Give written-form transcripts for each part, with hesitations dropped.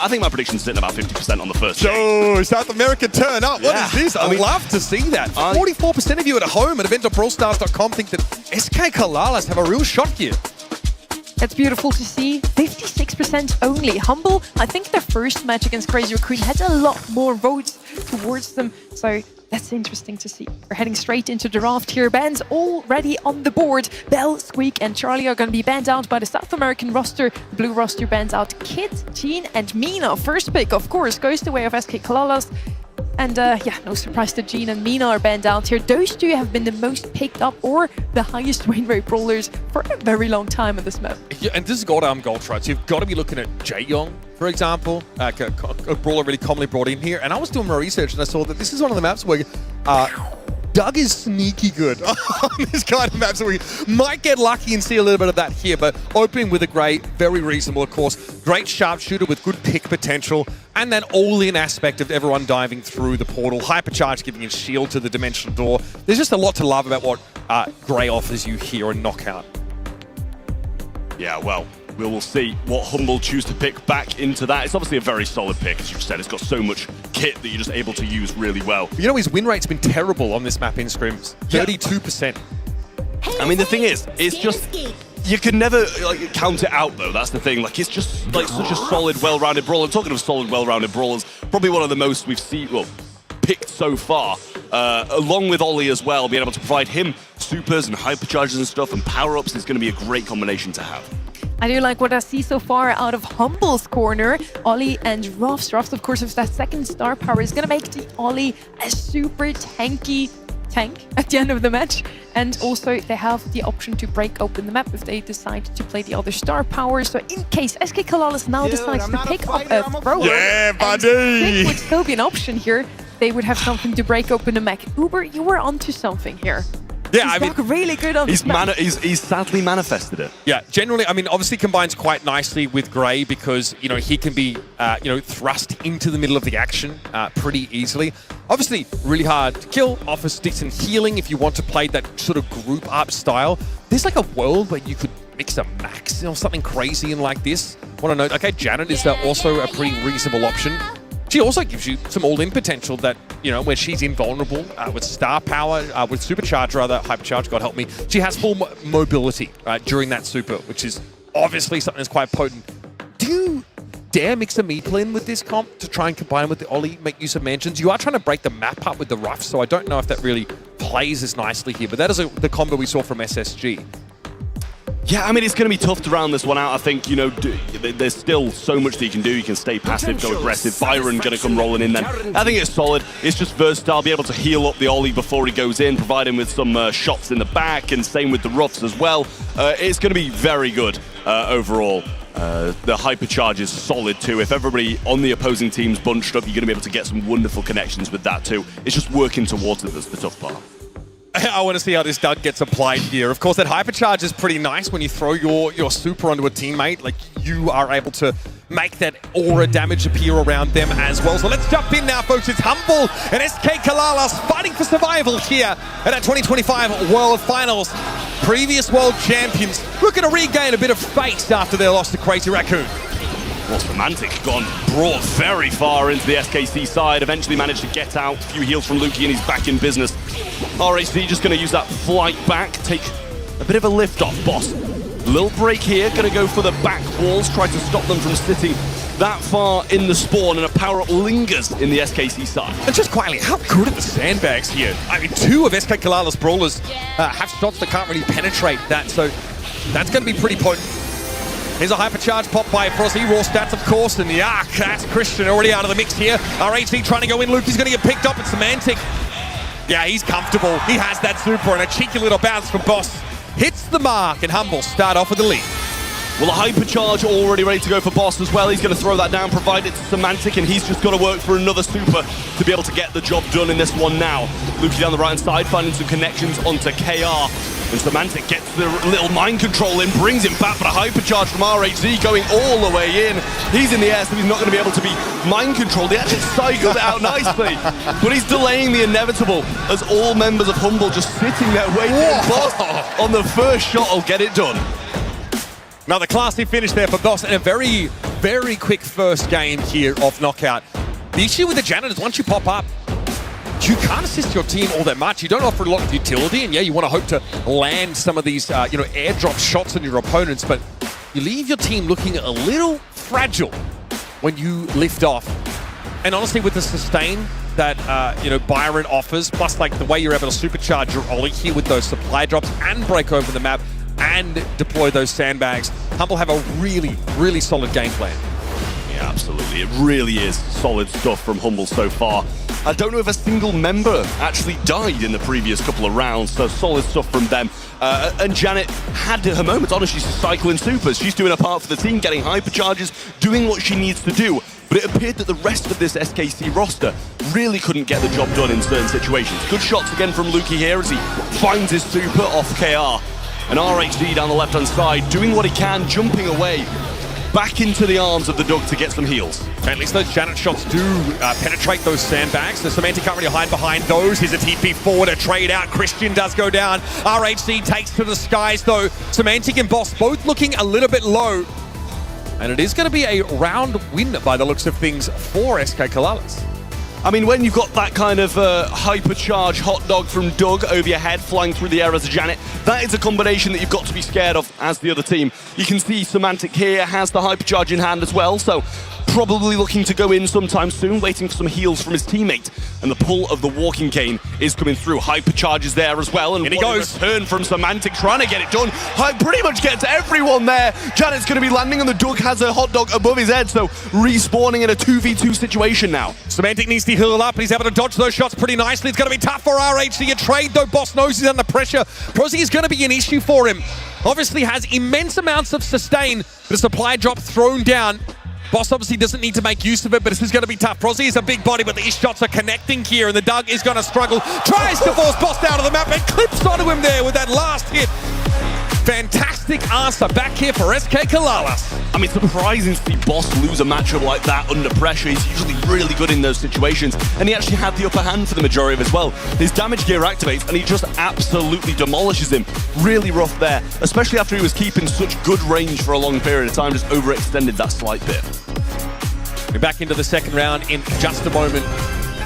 I think my prediction's sitting about 50% on the first game. So, South America turn up. What is this? I love to see that. 44% of you at home at event.brawlstars.com think that SKCALALAS have a real shot here. That's beautiful to see. 56% only. Humble, I think their first match against Crazy Raccoon had a lot more votes towards them. So that's interesting to see. We're heading straight into the draft here. Bans already on the board. Bell, Squeak, and Charlie are going to be banned out by the South American roster. The blue roster bans out Kid, Gene, and Mina. First pick, of course, goes the way of SKCALALAS. And yeah, no surprise that Gene and Mina are banned out here. Those two have been the most picked up or the highest win rate brawlers for a very long time on this map. Yeah, and this is goddamn gold, right? So you've got to be looking at Jae-Young, for example, a brawler really commonly brought in here. And I was doing my research and I saw that this is one of the maps where Doug is sneaky good on this kind of map, so we might get lucky and see a little bit of that here, but opening with a Grey, very reasonable, of course. Great sharpshooter with good pick potential, and that all-in aspect of everyone diving through the portal. Hypercharge giving a shield to the dimensional door. There's just a lot to love about what Grey offers you here in Knockout. Yeah, well, we will see what Humble choose to pick back into that. It's obviously a very solid pick, as you've said. It's got so much kit that you're just able to use really well. You know, his win rate's been terrible on this map in scrims. 32%. I mean, the thing is, it's just... You can never like count it out, though. That's the thing. Like, it's just like such a solid, well-rounded brawler. I'm talking of solid, well-rounded brawlers. Probably one of the most we've seen, well, picked so far. Along with Ollie as well, being able to provide him supers and hypercharges and stuff and power-ups is going to be a great combination to have. I do like what I see so far out of Humble's corner. Ollie and Ruffs. Ruffs, of course, with that second star power is going to make the Ollie a super tanky tank at the end of the match. And also, they have the option to break open the map if they decide to play the other star power. So in case SKCALALAS now decides to pick up a thrower, yeah, buddy, would still be an option here. They would have something to break open the mech. Uber, you were onto something here. Yeah, I mean, really good on he's sadly manifested it. Yeah, generally, I mean, obviously combines quite nicely with Grey because, you know, he can be, you know, thrust into the middle of the action pretty easily. Obviously, really hard to kill, offers decent healing if you want to play that sort of group up style. There's like a world where you could mix a max or something crazy in like this. Want to know, okay, Janet is also a pretty reasonable option. She also gives you some all-in potential that, you know, where she's invulnerable with star power, with supercharge rather, hypercharge, God help me. She has full mobility during that super, which is obviously something that's quite potent. Do you dare mix a meeple in with this comp to try and combine with the Ollie, make use of mansions? You are trying to break the map up with the Ruff, so I don't know if that really plays as nicely here, but that is the combo we saw from SSG. Yeah, I mean, it's going to be tough to round this one out. I think, you know, there's still so much that you can do. You can stay passive, go aggressive. Byron going to come rolling in then. I think it's solid. It's just versatile. Be able to heal up the Ollie before he goes in, provide him with some shots in the back, and same with the Ruffs as well. It's going to be very good overall. The hypercharge is solid too. If everybody on the opposing team's bunched up, you're going to be able to get some wonderful connections with that too. It's just working towards it that's the tough part. I want to see how this Doug gets applied here. Of course, that hypercharge is pretty nice when you throw your super onto a teammate. Like, you are able to make that aura damage appear around them as well. So let's jump in now, folks. It's Humble and SKCALALAS fighting for survival here at our 2025 World Finals. Previous world champions looking to regain a bit of face after their loss to Crazy Raccoon. Well, Romantic brought very far into the SKC side, eventually managed to get out. A few heals from Lukey and he's back in business. RHD just going to use that flight back, take a bit of a lift off Boss. Little break here, going to go for the back walls, try to stop them from sitting that far in the spawn, and a power-up lingers in the SKC side. And just quietly, how good are the sandbags here? I mean, two of SKCALALAS brawlers have shots that can't really penetrate that, so that's going to be pretty potent. Here's a hypercharge pop by Frosty, raw stats of course, and yeah, that's Christian already out of the mix here. RHD trying to go in, Luke is going to get picked up, it's Semantic. Yeah, he's comfortable, he has that super, and a cheeky little bounce from Boss. Hits the mark, and Humble start off with the lead. Well, a hypercharge already ready to go for Boss as well. He's going to throw that down, provide it to Semantic, and he's just got to work for another super to be able to get the job done in this one now. Lukey down the right-hand side, finding some connections onto KR. And Semantic gets the little mind control in, brings him back, but a hypercharge from RHZ going all the way in. He's in the air, so he's not going to be able to be mind controlled. He actually cycled it out nicely, but he's delaying the inevitable as all members of Humble just sitting there waiting. Boss on the first shot will get it done. Another classy finish there for Boss, and a very very quick first game here of Knockout. The issue with the Janet is once you pop up, you can't assist your team all that much. You don't offer a lot of utility, and yeah, you want to hope to land some of these, airdrop shots on your opponents, but you leave your team looking a little fragile when you lift off. And honestly, with the sustain that, Byron offers, plus like the way you're able to supercharge your Ollie here with those supply drops and break over the map and deploy those sandbags, Humble have a really, really solid game plan. Yeah, absolutely. It really is solid stuff from Humble so far. I don't know if a single member actually died in the previous couple of rounds, so solid stuff from them. And Janet had her moments. Honestly, she's cycling supers. She's doing her part for the team, getting hypercharges, doing what she needs to do. But it appeared that the rest of this SKC roster really couldn't get the job done in certain situations. Good shots again from Lukey here as he finds his super off KR. And RHD down the left-hand side, doing what he can, jumping away, back into the arms of the Doug to get some heals. At least those Janet shots do penetrate those sandbags. The Semantic can't really hide behind those. Here's a TP forward, a trade out. Christian does go down. RHC takes to the skies though. Semantic and Boss both looking a little bit low. And it is going to be a round win by the looks of things for SKCALALAS. I mean, when you've got that kind of hypercharge hot dog from Doug over your head, flying through the air as a Janet, that is a combination that you've got to be scared of as the other team. You can see Semantic here has the hypercharge in hand as well, so probably looking to go in sometime soon, waiting for some heals from his teammate. And the pull of the walking cane is coming through. Hypercharge is there as well, and he goes. Turn from Semantic, trying to get it done. Pretty much gets everyone there. Janet's going to be landing, and the Doug has a hot dog above his head, so respawning in a 2v2 situation now. Semantic needs to heal up, and he's able to dodge those shots pretty nicely. It's going to be tough for RHC. A trade, though. Boss knows he's under pressure. Prosy is going to be an issue for him. Obviously has immense amounts of sustain, but a supply drop thrown down. Boss obviously doesn't need to make use of it, but this is going to be tough. Prosy is a big body, but these shots are connecting here, and the Doug is going to struggle. Tries to force Boss out of the map and clips onto him there with that last hit. Fantastic answer back here for SKCALALAS. I mean, surprising to see Boss lose a matchup like that under pressure. He's usually really good in those situations, and he actually had the upper hand for the majority of it as well. His damage gear activates, and he just absolutely demolishes him. Really rough there, especially after he was keeping such good range for a long period of time, just overextended that slight bit. We're back into the second round in just a moment.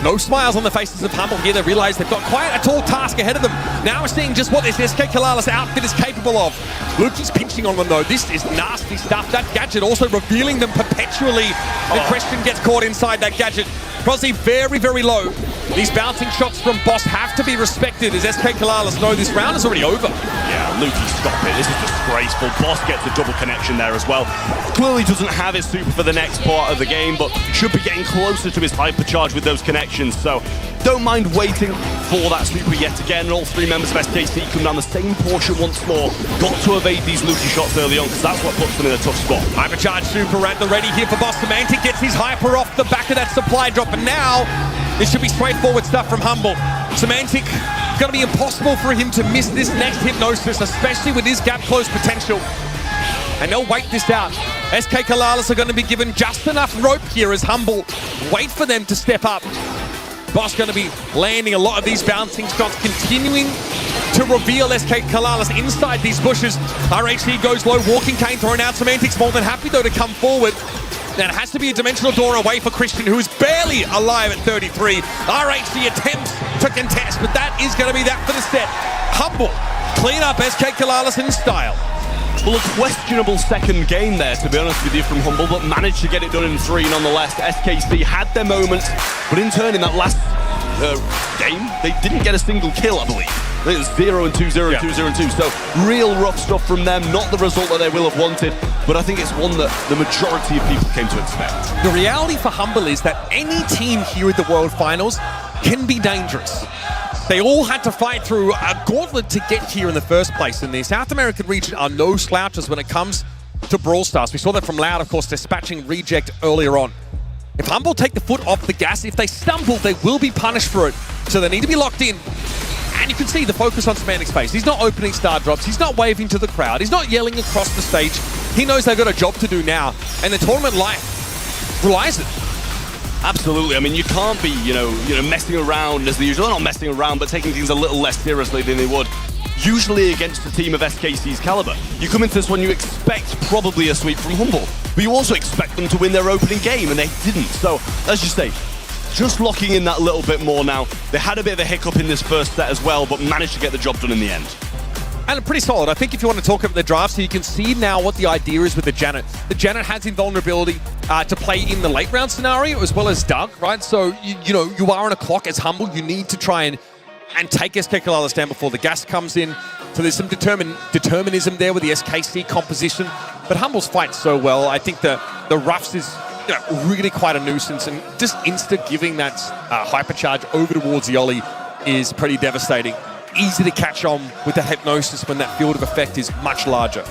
No smiles on the faces of Humble here. They realize they've got quite a tall task ahead of them. Now we're seeing just what this SKCALALAS outfit is capable of. Lukey's pinching on them though. This is nasty stuff. That gadget also revealing them perpetually. The Christian gets caught inside that gadget. Prosy very, very low. These bouncing shots from Boss have to be respected as SKCALALAS know this round is already over. Yeah, Lukey, stop it. This is disgraceful. Boss gets a double connection there as well. Clearly doesn't have his super for the next part of the game, but should be getting closer to his hypercharge with those connections. So don't mind waiting for that super yet again. And all three members of SKC come down the same portion once more. Got to evade these Lukey shots early on, because that's what puts them in a tough spot. Hypercharge super at the ready here for Boss. Semantic gets his hyper off the back of that supply drop, and now this should be straightforward stuff from Humble. Semantic, it's going to be impossible for him to miss this next hypnosis, especially with his gap close potential. And they'll wait this out. SKCALALAS are going to be given just enough rope here as Humble wait for them to step up. Boss going to be landing a lot of these bouncing shots, continuing to reveal SKCALALAS inside these bushes. RHC goes low, walking cane thrown out. Semantic's more than happy though to come forward. And it has to be a dimensional door away for Christian, who is barely alive at 33. RHC attempts to contest, but that is going to be that for the set. Humble clean up SKCALALAS in style. Well, a questionable second game there, to be honest with you, from Humble, but managed to get it done in 3 nonetheless. SKC had their moments, but in turn, in that last game, they didn't get a single kill, I believe. It was 0 and 2, 0 and 2, 0 and 2. So real rough stuff from them. Not the result that they will have wanted, but I think it's one that the majority of people came to expect. The reality for Humble is that any team here at the World Finals can be dangerous. They all had to fight through a gauntlet to get here in the first place, and the South American region are no slouches when it comes to Brawlstars. We saw that from Loud, of course, dispatching Reject earlier on. If Humble take the foot off the gas, if they stumble, they will be punished for it. So they need to be locked in. And you can see the focus on Semantic's face. He's not opening star drops. He's not waving to the crowd. He's not yelling across the stage. He knows they've got a job to do now. And the tournament life relies it. Absolutely. I mean, you can't be, you know, messing around as they usually are. Not messing around, but taking things a little less seriously than they would usually against a team of SKC's caliber. You come into this one, you expect probably a sweep from Humble. but you also expect them to win their opening game, and they didn't. So, as you say, just locking in that little bit more now. They had a bit of a hiccup in this first set as well, but managed to get the job done in the end. And pretty solid. I think if you want to talk about the draft, so you can see now what the idea is with the Janet. The Janet has invulnerability to play in the late round scenario as well as Doug, right? So, you know, you are on a clock as Humble. You need to try and take SKCALALAS down before the gas comes in. So there's some determinism there with the SKC composition. But Humble's fight so well. I think the Ruffs is really quite a nuisance. And just insta-giving that hypercharge over towards Yoli is pretty devastating. Easy to catch on with the hypnosis when that field of effect is much larger.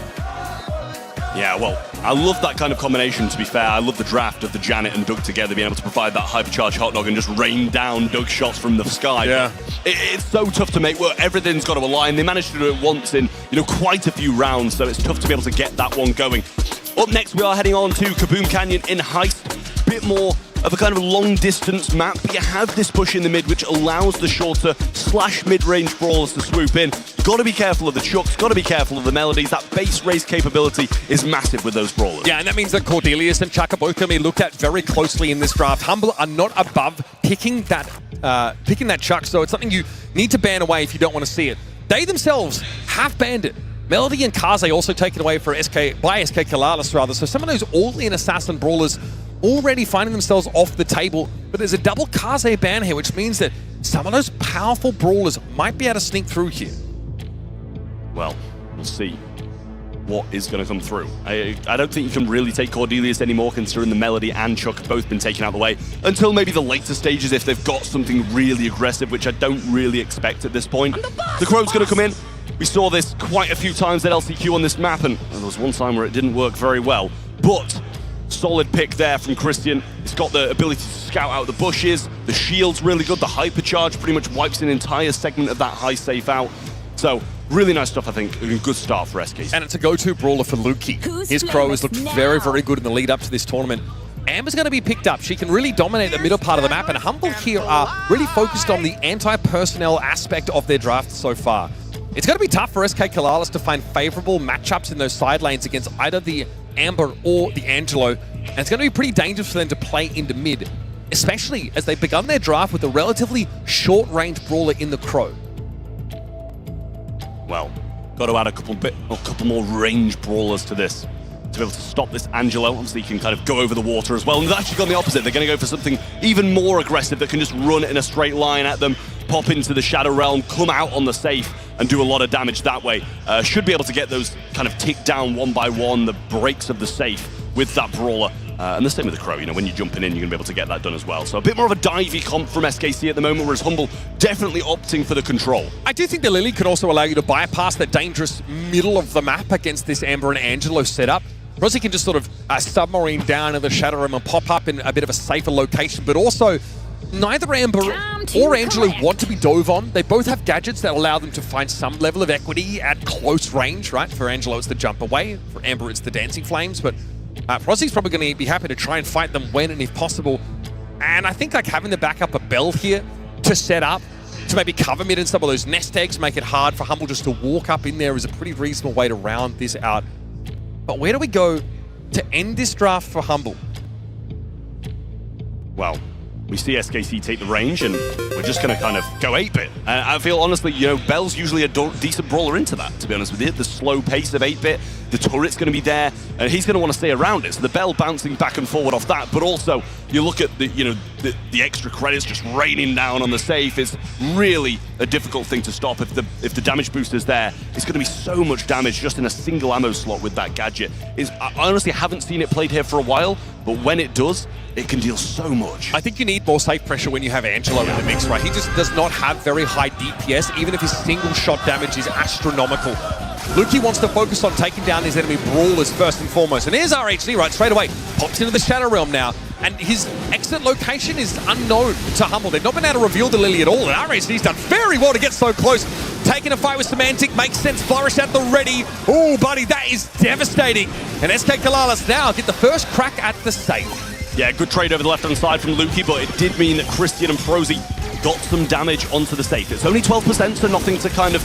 Yeah, well, I love that kind of combination, to be fair. I love the draft of the Janet and Doug together, being able to provide that hypercharge hot dog and just rain down Doug shots from the sky. Yeah. It's so tough to make work. Everything's got to align. They managed to do it once in, quite a few rounds, so it's tough to be able to get that one going. Up next, we are heading on to Kaboom Canyon in Heist. Bit more of a kind of long-distance map, but you have this push in the mid, which allows the shorter / mid-range brawlers to swoop in. Got to be careful of the chucks, got to be careful of the melodies. That base race capability is massive with those brawlers. Yeah, and that means that Cordelius and Chuck are both going to be looked at very closely in this draft. Humble are not above picking that Chuck, so it's something you need to ban away if you don't want to see it. They themselves have banned it. Melody and Kaze also taken away by SKCALALAS rather, so some of those all-in assassin brawlers already finding themselves off the table, but there's a double Kaze ban here, which means that some of those powerful brawlers might be able to sneak through here. Well, we'll see what is going to come through. I don't think you can really take Cordelius anymore, considering the Melody and Chuck have both been taken out of the way, until maybe the later stages if they've got something really aggressive, which I don't really expect at this point. The Crow's going to come in. We saw this quite a few times at LCQ on this map, and there was one time where it didn't work very well, but solid pick there from Christian. He's got the ability to scout out the bushes. The shield's really good. The hypercharge pretty much wipes an entire segment of that high safe out. So, really nice stuff, I think. A good start for SK. And it's a go-to brawler for Luki. His Crow has looked very, very good in the lead up to this tournament. Amber's going to be picked up. She can really dominate the middle part of the map, and Humble here are really focused on the anti-personnel aspect of their draft so far. It's going to be tough for SKCALALAS to find favorable matchups in those side lanes against either the Amber or the Angelo, and it's going to be pretty dangerous for them to play into mid, especially as they've begun their draft with a relatively short-range brawler in the Crow. Well, got to add a couple more range brawlers to this to be able to stop this Angelo. Obviously, you can kind of go over the water as well, and they've actually gone the opposite. They're going to go for something even more aggressive that can just run in a straight line at them, pop into the Shadow Realm, come out on the safe, and do a lot of damage that way. Should be able to get those kind of tick down one by one, the breaks of the safe with that brawler. And the same with the Crow, when you're jumping in, you're going to be able to get that done as well. So a bit more of a divey comp from SKC at the moment, whereas Humble definitely opting for the control. I do think the Lily could also allow you to bypass that dangerous middle of the map against this Amber and Angelo setup. Rossi can just sort of submarine down in the Shadow Realm and pop up in a bit of a safer location, but also neither Amber or Angelo want to be dove on. They both have gadgets that allow them to find some level of equity at close range, right? For Angelo, it's the jump away. For Amber, it's the dancing flames. But Rossi's probably going to be happy to try and fight them when and if possible. And I think like having the backup a Bell here to set up, to maybe cover mid in some of those nest eggs, make it hard for Humble just to walk up in there is a pretty reasonable way to round this out. But where do we go to end this draft for Humble? Well, we see SKC take the range, and we're just going to kind of go 8-bit. I feel, honestly, Bell's usually a decent brawler into that, to be honest with you. The slow pace of 8-bit, the turret's going to be there, and he's going to want to stay around it. So the Bell bouncing back and forward off that, but also you look at the extra credits just raining down on the safe is really a difficult thing to stop. If the damage boost is there, it's going to be so much damage just in a single ammo slot with that gadget. I honestly haven't seen it played here for a while, but when it does, it can deal so much. I think you need more safe pressure when you have Angelo in the mix, right? He just does not have very high DPS, even if his single shot damage is astronomical. Luki wants to focus on taking down his enemy brawlers first and foremost. And here's RHD right straight away. Pops into the Shadow Realm now. And his exit location is unknown to Humble. They've not been able to reveal the Lily at all. And RHD's done very well to get so close. Taking a fight with Semantic makes sense. Flourish at the ready. Oh, buddy, that is devastating. And SKCALALAS now get the first crack at the safe. Yeah, good trade over the left-hand side from Luki, but it did mean that Christian and Prosy got some damage onto the safe. It's only 12%, so nothing to kind of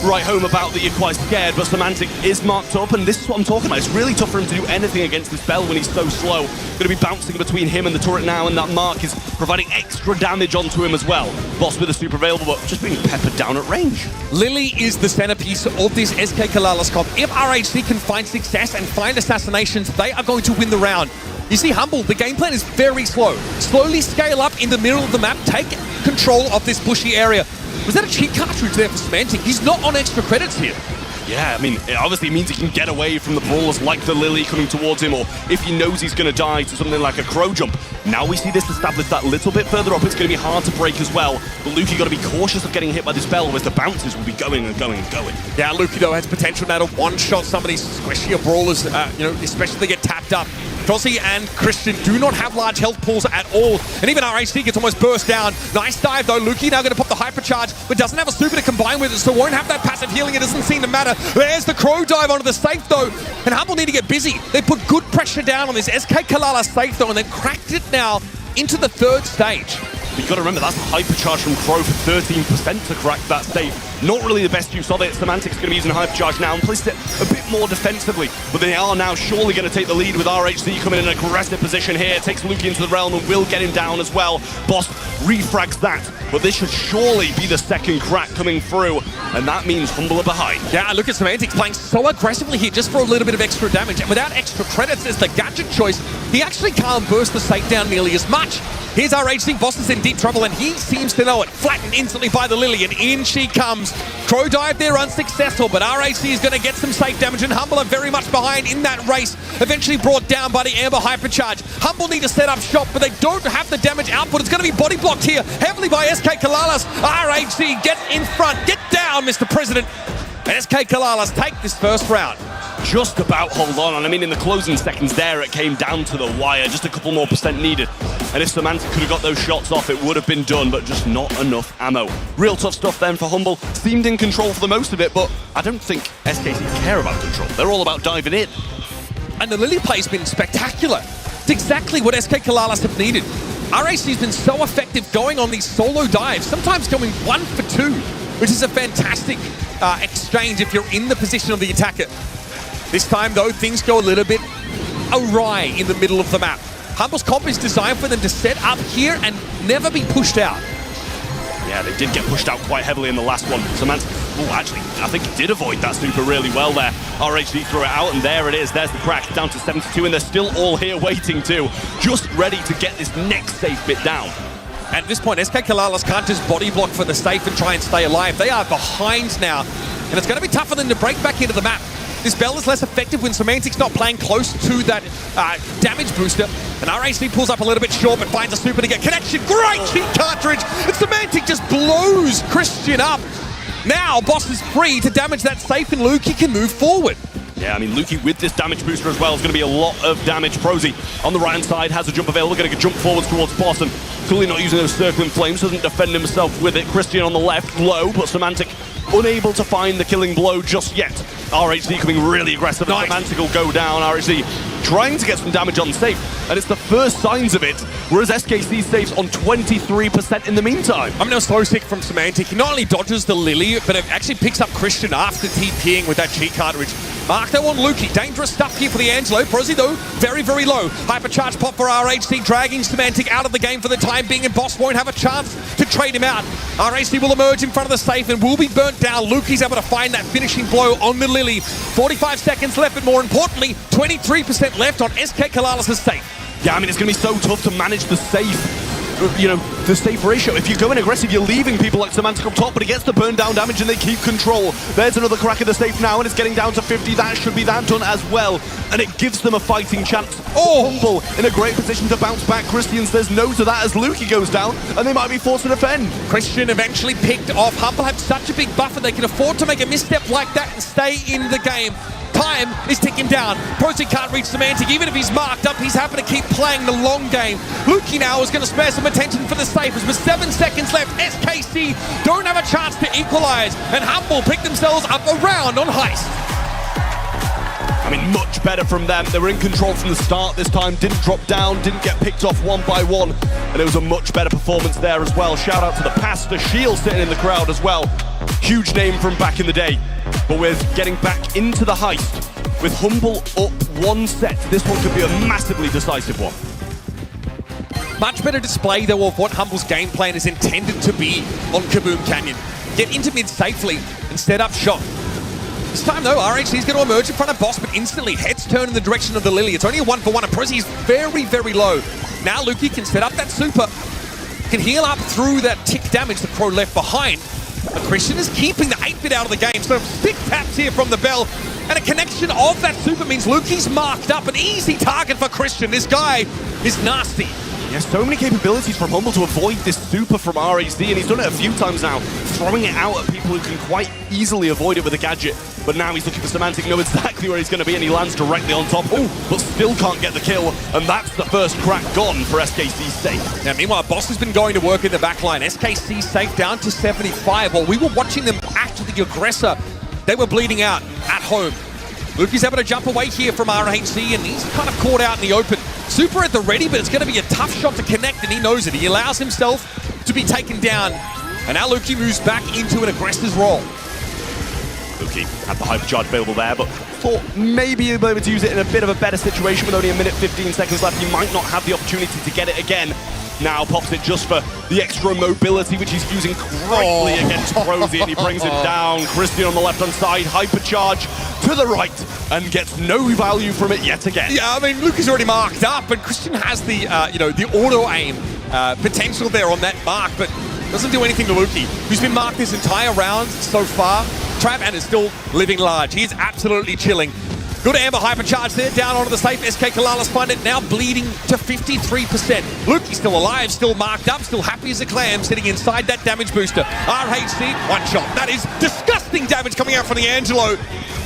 write home about that you're quite scared, but Semantic is marked up, and this is what I'm talking about. It's really tough for him to do anything against this Bell when he's so slow. Going to be bouncing between him and the turret now, and that mark is providing extra damage onto him as well. Boss with a super available, but just being peppered down at range. Lily is the centerpiece of this SKCALALAS comp. If RHC can find success and find assassinations, they are going to win the round. You see, Humble, the game plan is very slow. Slowly scale up in the middle of the map, take control of this bushy area. Was that a cheat cartridge there for Semantic? He's not on extra credits here. Yeah, I mean, it obviously means he can get away from the brawlers like the Lily coming towards him, or if he knows he's going to die, to something like a Crow Jump. Now we see this established that little bit further up. It's going to be hard to break as well. But Lukey got to be cautious of getting hit by this Bell, whereas the bounces will be going and going and going. Yeah, Lukey, though, has potential now to one-shot some of these squishier brawlers, especially if they get tapped up. Frosty and Christian do not have large health pools at all, and even RHC gets almost burst down. Nice dive, though. Lukey now going to pop the hypercharge, but doesn't have a super to combine with it, so won't have that passive healing. It doesn't seem to matter. There's the Crow dive onto the safe, though, and Humble need to get busy. They put good pressure down on this SKCALALAS safe, though, and they've cracked it now into the third stage. You've got to remember, that's a hypercharge from Crow for 13% to crack that safe. Not really the best use of it. Semantic's going to be using hypercharge now and place it a bit more defensively. But they are now surely going to take the lead with RHC coming in an aggressive position here. Takes Lukey into the realm and will get him down as well. Boss refrags that. But this should surely be the second crack coming through. And that means Humble are behind. Yeah, look at Semantic playing so aggressively here just for a little bit of extra damage. And without extra credits as the gadget choice, he actually can't burst the safe down nearly as much. Here's RHC, Boss is in deep trouble, and he seems to know it. Flattened instantly by the Lily, and in she comes. Crow dive there unsuccessful, but RHC is going to get some safe damage, and Humble are very much behind in that race. Eventually brought down by the Amber Hypercharge. Humble need to set up shop, but they don't have the damage output. It's going to be body blocked here, heavily by SKCALALAS. RHC gets in front. Get down, Mr. President. And SKCALALAS take this first round. Just about hold on, and I mean in the closing seconds there it came down to the wire, just a couple more percent needed, and if Semantic could have got those shots off it would have been done, but just not enough ammo. Real tough stuff then for Humble. Seemed in control for the most of it, but I don't think SKC care about control. They're all about diving in. And the Lily play's been spectacular. It's exactly what SKCALALAS have needed. RHC's been so effective going on these solo dives, sometimes going 1 for 2, which is a fantastic exchange if you're in the position of the attacker. This time, though, things go a little bit awry in the middle of the map. Humble's comp is designed for them to set up here and never be pushed out. Yeah, they did get pushed out quite heavily in the last one. Semantic, actually, I think he did avoid that super really well there. RHC threw it out, and there it is. There's the crack, down to 72, and they're still all here waiting too. Just ready to get this next safe bit down. At this point, SKCALALAS can't just body block for the safe and try and stay alive. They are behind now, and it's going to be tough for them to break back into the map. This Bell is less effective when Semantic's not playing close to that damage booster. And RHC pulls up a little bit short, but finds a super to get connection. Great cheat cartridge! And Semantic just blows Christian up. Now, Boss is free to damage that safe, and Lukey can move forward. Yeah, I mean, Lukey with this damage booster as well is going to be a lot of damage. Prosy on the right-hand side has a jump available, going to jump forwards towards Boss, and clearly not using those circling flames, doesn't defend himself with it. Christian on the left, low, but Semantic unable to find the killing blow just yet. RHC coming really aggressive, and Semantic will go down. RHC trying to get some damage on safe, and it's the first signs of it, whereas SKC saves on 23% in the meantime. I'm now slow stick from Semantic. He not only dodges the Lily, but it actually picks up Christian after TPing with that cheat cartridge. Mark though on Lukey. Dangerous stuff here for the Angelo. Prosy though, very, very low. Hypercharge pop for RHC, dragging Semantic out of the game for the time being, and Boss won't have a chance to trade him out. RHC will emerge in front of the safe and will be burnt down. Lukey's able to find that finishing blow on the Lily. 45 seconds left, but more importantly, 23% left on SKCALALAS' safe. Yeah, I mean, it's going to be so tough to manage the safe. The safe ratio. If you're going aggressive, you're leaving people like Semantic up top, but it gets the burn down damage and they keep control. There's another crack of the safe now, and it's getting down to 50. That should be that done as well, and it gives them a fighting chance. Humble in a great position to bounce back. Christian says no to that as Lukey goes down, and they might be forced to defend. Christian eventually picked off. Humble have such a big buffer, they can afford to make a misstep like that and stay in the game. Time is ticking down. Prosy can't reach Semantic. Even if he's marked up, he's happy to keep playing the long game. Lukey now is going to spare some attention for the safers. With 7 seconds left, SKC don't have a chance to equalize, and Humble pick themselves up a round on Heist. I mean, much better from them. They were in control from the start this time, didn't drop down, didn't get picked off one by one, and it was a much better performance there as well. Shout out to the Pastor Shield sitting in the crowd as well. Huge name from back in the day. But with getting back into the heist, with Humble up 1 set, this one could be a massively decisive one. Much better display, though, of what Humble's game plan is intended to be on Kaboom Canyon. Get into mid safely and set up shop. This time, though, RHC is going to emerge in front of Boss, but instantly heads turn in the direction of the Lily. It's only a 1-for-1, and Prozzy's very, very low. Now Lukey can set up that super, can heal up through that tick damage that Crow left behind. But Christian is keeping the 8-bit out of the game, so 6 taps here from the Bell. And a connection of that super means Lukey's marked up, an easy target for Christian. This guy is nasty. Yeah, so many capabilities from Humble to avoid this super from RHC, and he's done it a few times now, throwing it out at people who can quite easily avoid it with a gadget. But now he's looking for Semantic, knows exactly where he's going to be, and he lands directly on top. Oh, but still can't get the kill, and that's the first crack gone for SKC safe. Now, meanwhile, Boss has been going to work in the backline. SKC safe down to 75. While we were watching them act the aggressor, they were bleeding out at home. Lukey's able to jump away here from RHC, and he's kind of caught out in the open. Super at the ready, but it's going to be a tough shot to connect, and he knows it. He allows himself to be taken down, and now Lukey moves back into an aggressor's role. Lukey had the hypercharge available there, but thought maybe he'll be able to use it in a bit of a better situation with only 1 minute 15 seconds left. He might not have the opportunity to get it again. Now pops it just for the extra mobility, which he's using greatly against Prozzy, and he brings it down. Christian on the left-hand side, hypercharge to the right, and gets no value from it yet again. Yeah, I mean, Luke is already marked up, and Christian has the, the auto-aim potential there on that mark, but doesn't do anything to Lukey, who's been marked this entire round so far. Trap and is still living large. He is absolutely chilling. Good Amber hypercharge there, down onto the safe. SKCALALAS find it, now bleeding to 53%. Lukey's still alive, still marked up, still happy as a clam, sitting inside that damage booster. RHC, 1 shot. That is disgusting damage coming out from the Angelo.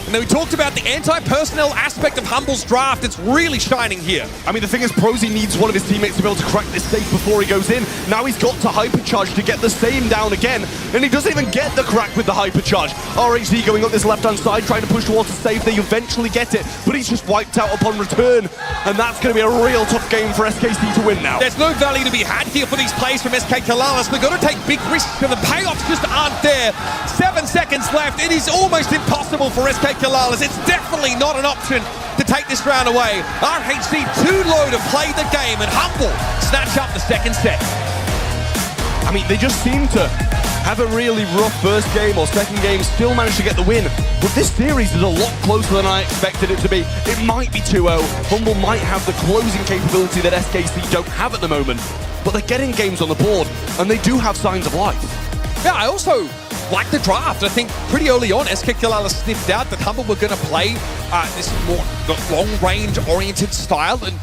And then we talked about the anti-personnel aspect of Humble's draft. It's really shining here. I mean, the thing is, Prozzy needs one of his teammates to be able to crack this safe before he goes in. Now he's got to hypercharge to get the same down again, and he doesn't even get the crack with the hypercharge. RHD going up this left-hand side, trying to push towards the safe. They eventually get it, but he's just wiped out upon return, and that's going to be a real tough game for SKC to win now. There's no value to be had here for these plays from SKCALALAS. They've got to take big risks, and the payoffs just aren't there. 7 seconds left. It is almost impossible for SKCALALAS. It's definitely not an option to take this round away. RHC too low to play the game, and Humble snatch up the second set. I mean, they just seem to have a really rough first game or second game, still managed to get the win. But this series is a lot closer than I expected it to be. It might be 2-0. Humble might have the closing capability that SKC don't have at the moment, but they're getting games on the board, and they do have signs of life. Yeah, I also like the draft. I think pretty early on, SKCALALAS sniffed out that Humble were going to play this more long-range oriented style, and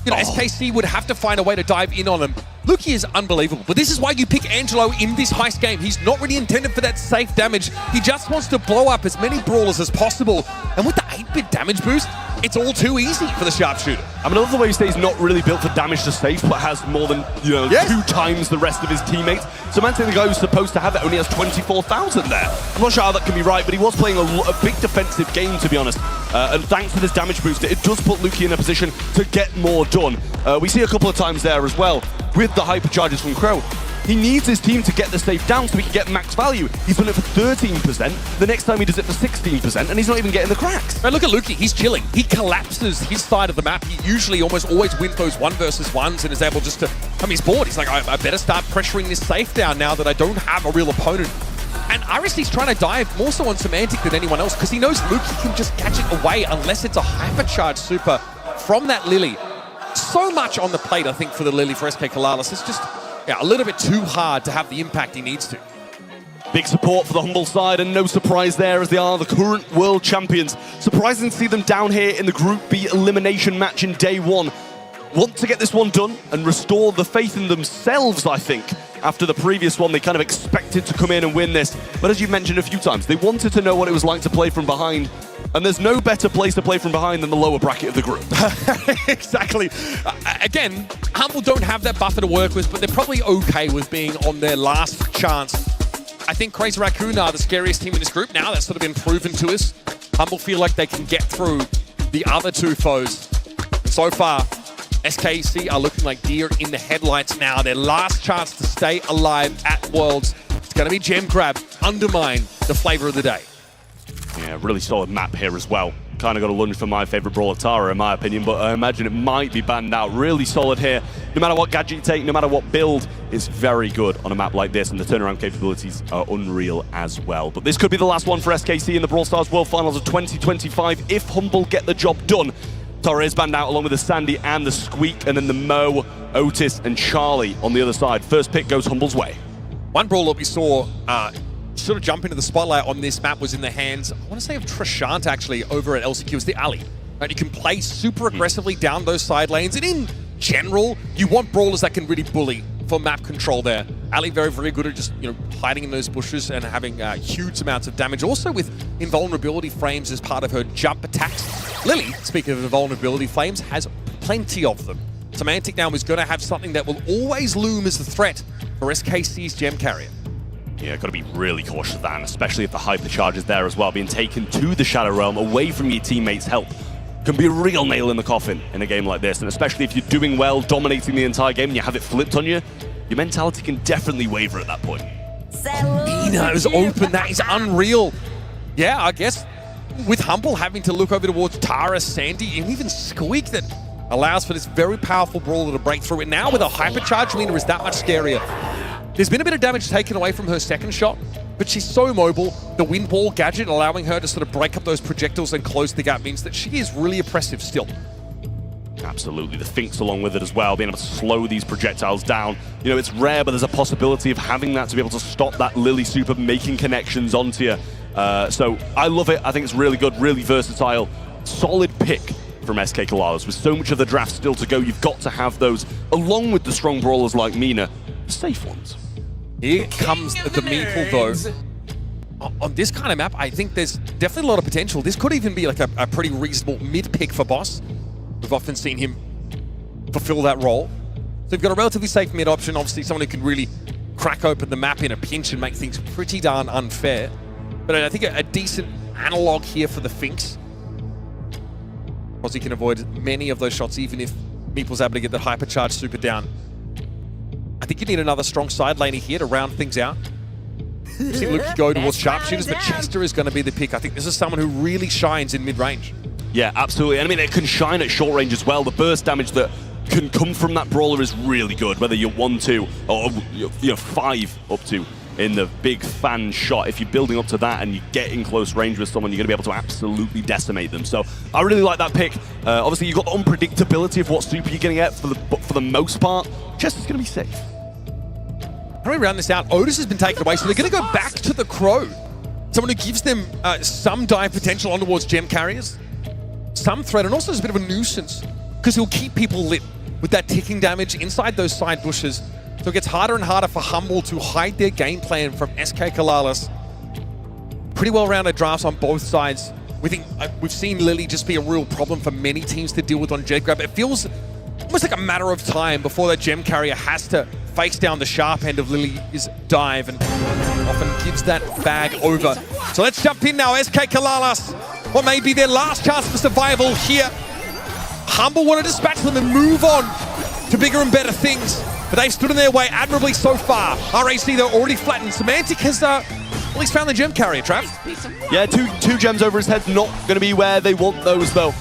SKC would have to find a way to dive in on him. Lukey is unbelievable, but this is why you pick Angelo in this heist game. He's not really intended for that safe damage. He just wants to blow up as many brawlers as possible. And with the 8-bit damage boost, it's all too easy for the sharpshooter. I mean, another way you say he's not really built for damage to safe, but has more than, 2 times the rest of his teammates. So Semantic, the guy who's supposed to have it, only has 24,000 there. I'm not sure how that can be right, but he was playing a big defensive game, to be honest. And thanks to this damage booster, it does put Lukey in a position to get more done. We see a couple of times there as well, with the hypercharges from Crow. He needs his team to get the safe down so he can get max value. He's done it for 13%. The next time he does it for 16%, and he's not even getting the cracks. Right, look at Lukey. He's chilling. He collapses his side of the map. He usually almost always wins those 1v1s and is able just to... I mean, he's bored. He's like, I better start pressuring this safe down now that I don't have a real opponent. And RSC's trying to dive more so on Semantic than anyone else because he knows Lukey can just catch it away unless it's a hypercharged super from that Lily. So much on the plate, I think, for the Lily for SKCALALAS. It's just a little bit too hard to have the impact he needs to. Big support for the Humble side, and no surprise there as they are the current world champions. Surprising to see them down here in the Group B elimination match in day one. Want to get this one done and restore the faith in themselves, I think. After the previous one, they kind of expected to come in and win this. But as you mentioned a few times, they wanted to know what it was like to play from behind. And there's no better place to play from behind than the lower bracket of the group. Exactly. Again, Humble don't have that buffer to work with, but they're probably okay with being on their last chance. I think Crazy Raccoon are the scariest team in this group now. That's sort of been proven to us. Humble feel like they can get through the other two foes. So far, SKC are looking like deer in the headlights now. Their last chance to stay alive at Worlds. It's going to be gem grab, undermine the flavor of the day. Yeah, really solid map here as well. Kind of got a lunge for my favorite brawler, Tara, in my opinion, but I imagine it might be banned out. Really solid here. No matter what gadget you take, no matter what build, it's very good on a map like this, and the turnaround capabilities are unreal as well. But this could be the last one for SKC in the Brawlstars World Finals of 2025 if Humble get the job done. Tara is banned out along with the Sandy and the Squeak, and then the Mo, Otis, and Charlie on the other side. First pick goes Humble's way. One brawler we saw sort of jump into the spotlight on this map was in the hands, I want to say, of Trishant, actually, over at LCQ. It's the alley. Right? You can play super aggressively down those side lanes, and in general, you want brawlers that can really bully for map control there. Ali very, very good at just, hiding in those bushes and having huge amounts of damage. Also with invulnerability frames as part of her jump attacks. Lily, speaking of invulnerability frames, has plenty of them. Semantic now is going to have something that will always loom as the threat for SKC's gem carrier. Yeah, got to be really cautious of that, and especially if the hypercharge is there as well. Being taken to the Shadow Realm away from your teammates' help can be a real nail in the coffin in a game like this. And especially if you're doing well, dominating the entire game, and you have it flipped on you, your mentality can definitely waver at that point. Mina is open. That is unreal. Yeah, I guess with Humble having to look over towards Tara, Sandy, and even Squeak, that allows for this very powerful brawler to break through it. Now with a hypercharge, Mina is that much scarier. There's been a bit of damage taken away from her second shot, but she's so mobile. The wind ball gadget allowing her to sort of break up those projectiles and close the gap means that she is really oppressive still. Absolutely, the Finks along with it as well, being able to slow these projectiles down. It's rare, but there's a possibility of having that to be able to stop that Lily super making connections onto you. So I love it. I think it's really good, really versatile. Solid pick from SKCALALAS. With so much of the draft still to go, you've got to have those, along with the strong brawlers like Mina, safe ones. Here comes the Meeple, though. On this kind of map, I think there's definitely a lot of potential. This could even be like a pretty reasonable mid-pick for Boss. We've often seen him fulfill that role. So we've got a relatively safe mid option, obviously someone who can really crack open the map in a pinch and make things pretty darn unfair. But I think a decent analog here for the Finks. Because he can avoid many of those shots, even if Meeple's able to get that hypercharge super down. I think you need another strong side laner here to round things out. We've seen Luke go towards sharpshooters, but Chester is going to be the pick. I think this is someone who really shines in mid-range. Yeah, absolutely. And I mean, it can shine at short range as well. The burst damage that can come from that brawler is really good, whether you're 1-2 or you're 5 up to in the big fan shot. If you're building up to that and you get in close range with someone, you're going to be able to absolutely decimate them. So I really like that pick. Obviously, you've got the unpredictability of what super you're going to get, but for the most part, Chester's going to be safe. How do we round this out? Otis has been taken away, so they're going to go back to the Crow. Someone who gives them some dive potential on towards gem carriers, some threat, and also is a bit of a nuisance because he'll keep people lit with that ticking damage inside those side bushes. So it gets harder and harder for Humble to hide their game plan from SKCALALAS. Pretty well-rounded drafts on both sides. We've seen Lily just be a real problem for many teams to deal with on Jet Grab. It feels almost like a matter of time before that gem carrier has to face down the sharp end of Lily's dive and often gives that bag over. So let's jump in now. SKCALALAS, what may be their last chance for survival here. Humble want to dispatch them and move on to bigger and better things, but they've stood in their way admirably so far. RAC, they're already flattened. Semantic has at least found the gem carrier, Trav. Yeah, two gems over his head, not going to be where they want those though.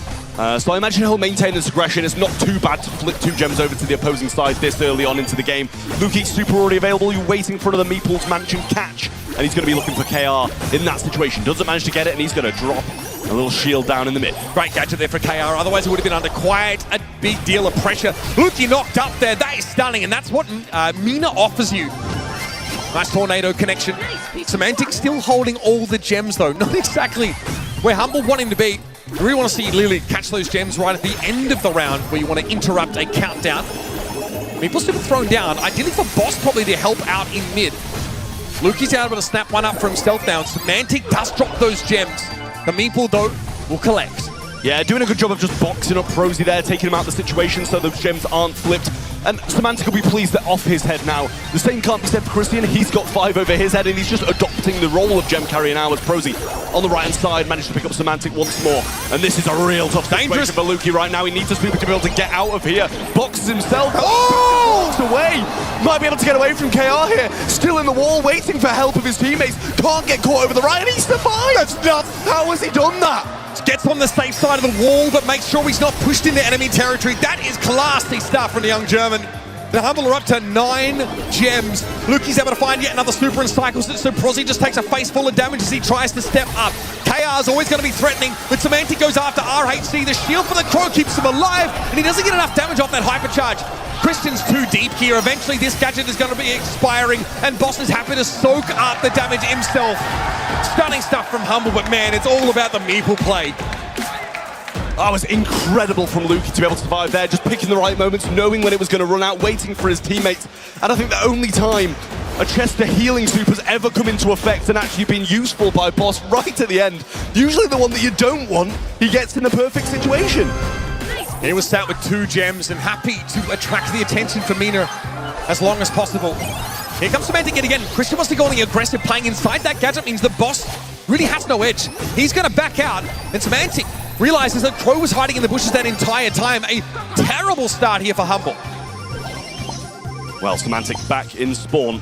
So I imagine he'll maintain his aggression. It's not too bad to flip 2 gems over to the opposing side this early on into the game. Luki's super already available. You're waiting for another Meeple's Mansion catch, and he's going to be looking for KR in that situation. Doesn't manage to get it, and he's going to drop a little shield down in the mid. Great gadget there for KR. Otherwise, it would have been under quite a big deal of pressure. Luki knocked up there. That is stunning, and that's what Mina offers you. Nice tornado connection. Semantic still holding all the gems, though. Not exactly where Humble want him to be. You really want to see Lily catch those gems right at the end of the round where you want to interrupt a countdown. Meeple's still thrown down. Ideally for Boss probably to help out in mid. Luki's able to snap one up for himself now. Semantic does drop those gems. The Meeple, though, will collect. Yeah, doing a good job of just boxing up Prosy there, taking him out of the situation so those gems aren't flipped. And Semantic will be pleased that off his head now. The same can't be said for Christian. He's got 5 over his head, and he's just adopting the role of gem carrier now as Prosy on the right-hand side managed to pick up Semantic once more. And this is a real tough situation for Luki right now. He needs a super to be able to get out of here. Boxes himself. Oh! Walks away. Might be able to get away from KR here. Still in the wall, waiting for help of his teammates. Can't get caught over the right, and he survived. That's nuts. How has he done that? Gets on the safe side of the wall, but makes sure he's not pushed into enemy territory. That is classy stuff from the young German. The Humble are up to 9 gems. Luki's able to find yet another super and cycles it, so Prosy just takes a face full of damage as he tries to step up. KR is always going to be threatening, but Semantic goes after RHC. The shield for the Crow keeps him alive, and he doesn't get enough damage off that hypercharge. Christian's too deep here. Eventually, this gadget is going to be expiring, and Boss is happy to soak up the damage himself. Stunning stuff from Humble, but man, it's all about the meeple play. That was incredible from Luki to be able to survive there, just picking the right moments, knowing when it was going to run out, waiting for his teammates. And I think the only time a Chester healing super's ever come into effect and actually been useful by Boss right at the end, usually the one that you don't want, he gets in a perfect situation. He was sat with 2 gems and happy to attract the attention from Mina as long as possible. Here comes Semantic again. Christian wants to go on the aggressive, playing inside that gadget means the Boss really has no edge. He's going to back out, and Semantic realizes that Crow was hiding in the bushes that entire time. A terrible start here for Humble. Well, Semantic back in spawn.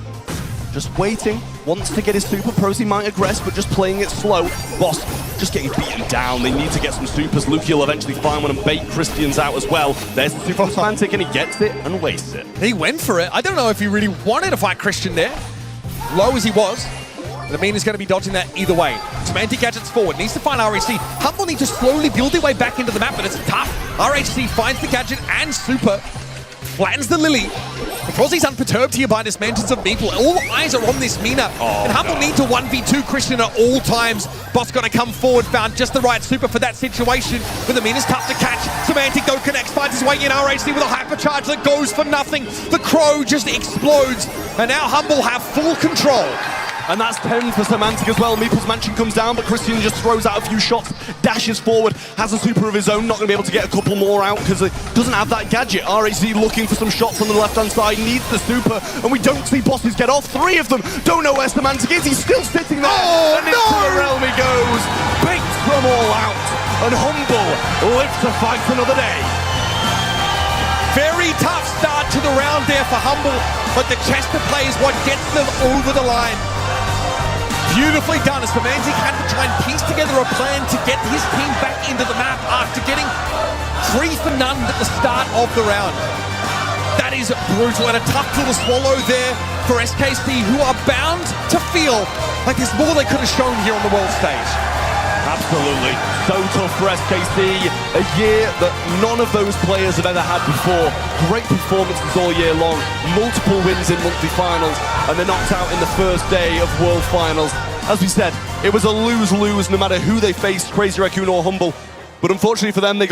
Just waiting, wants to get his super. Prosy might aggress, but just playing it slow. Boss just getting beaten down. They need to get some supers. Luki will eventually find one and bait Christians out as well. There's the super from Semantic, and he gets it and wastes it. He went for it. I don't know if he really wanted to fight Christian there. Low as he was. The mean is going to be dodging that either way. Semantic gadgets forward, needs to find RHC. Humble need to slowly build their way back into the map, but it's tough. RHC finds the gadget and super, flattens the Lily. Because he's unperturbed here by Dismansions of Meeple, all eyes are on this Mina. And Humble need to 1v2 Christian at all times. Boss going to come forward, found just the right super for that situation. But the Mina's tough to catch. Semantic go connects, finds his way in. RHC with a hypercharge that goes for nothing. The Crow just explodes. And now Humble have full control. And that's 10 for Semantic as well. Meeple's Mansion comes down, but Christian just throws out a few shots, dashes forward, has a super of his own, not going to be able to get a couple more out because he doesn't have that gadget. RHC looking for some shots on the left-hand side, needs the super, and we don't see Bosses get off. 3 of them don't know where Semantic is. He's still sitting there. Oh, and into the realm he goes. Baits them all out, and Humble lives to fight another day. Very tough start to the round there for Humble, but the Chester play is what gets them over the line. Beautifully done as Semantic had to try and piece together a plan to get his team back into the map after getting 3 for none at the start of the round. That is brutal and a tough pill to swallow there for SKC, who are bound to feel like there's more they could have shown here on the world stage. Absolutely. So tough for SKC. A year that none of those players have ever had before. Great performances all year long. Multiple wins in monthly finals. And they're knocked out in the first day of World Finals. As we said, it was a lose-lose no matter who they faced, Crazy Raccoon or Humble. But unfortunately for them, they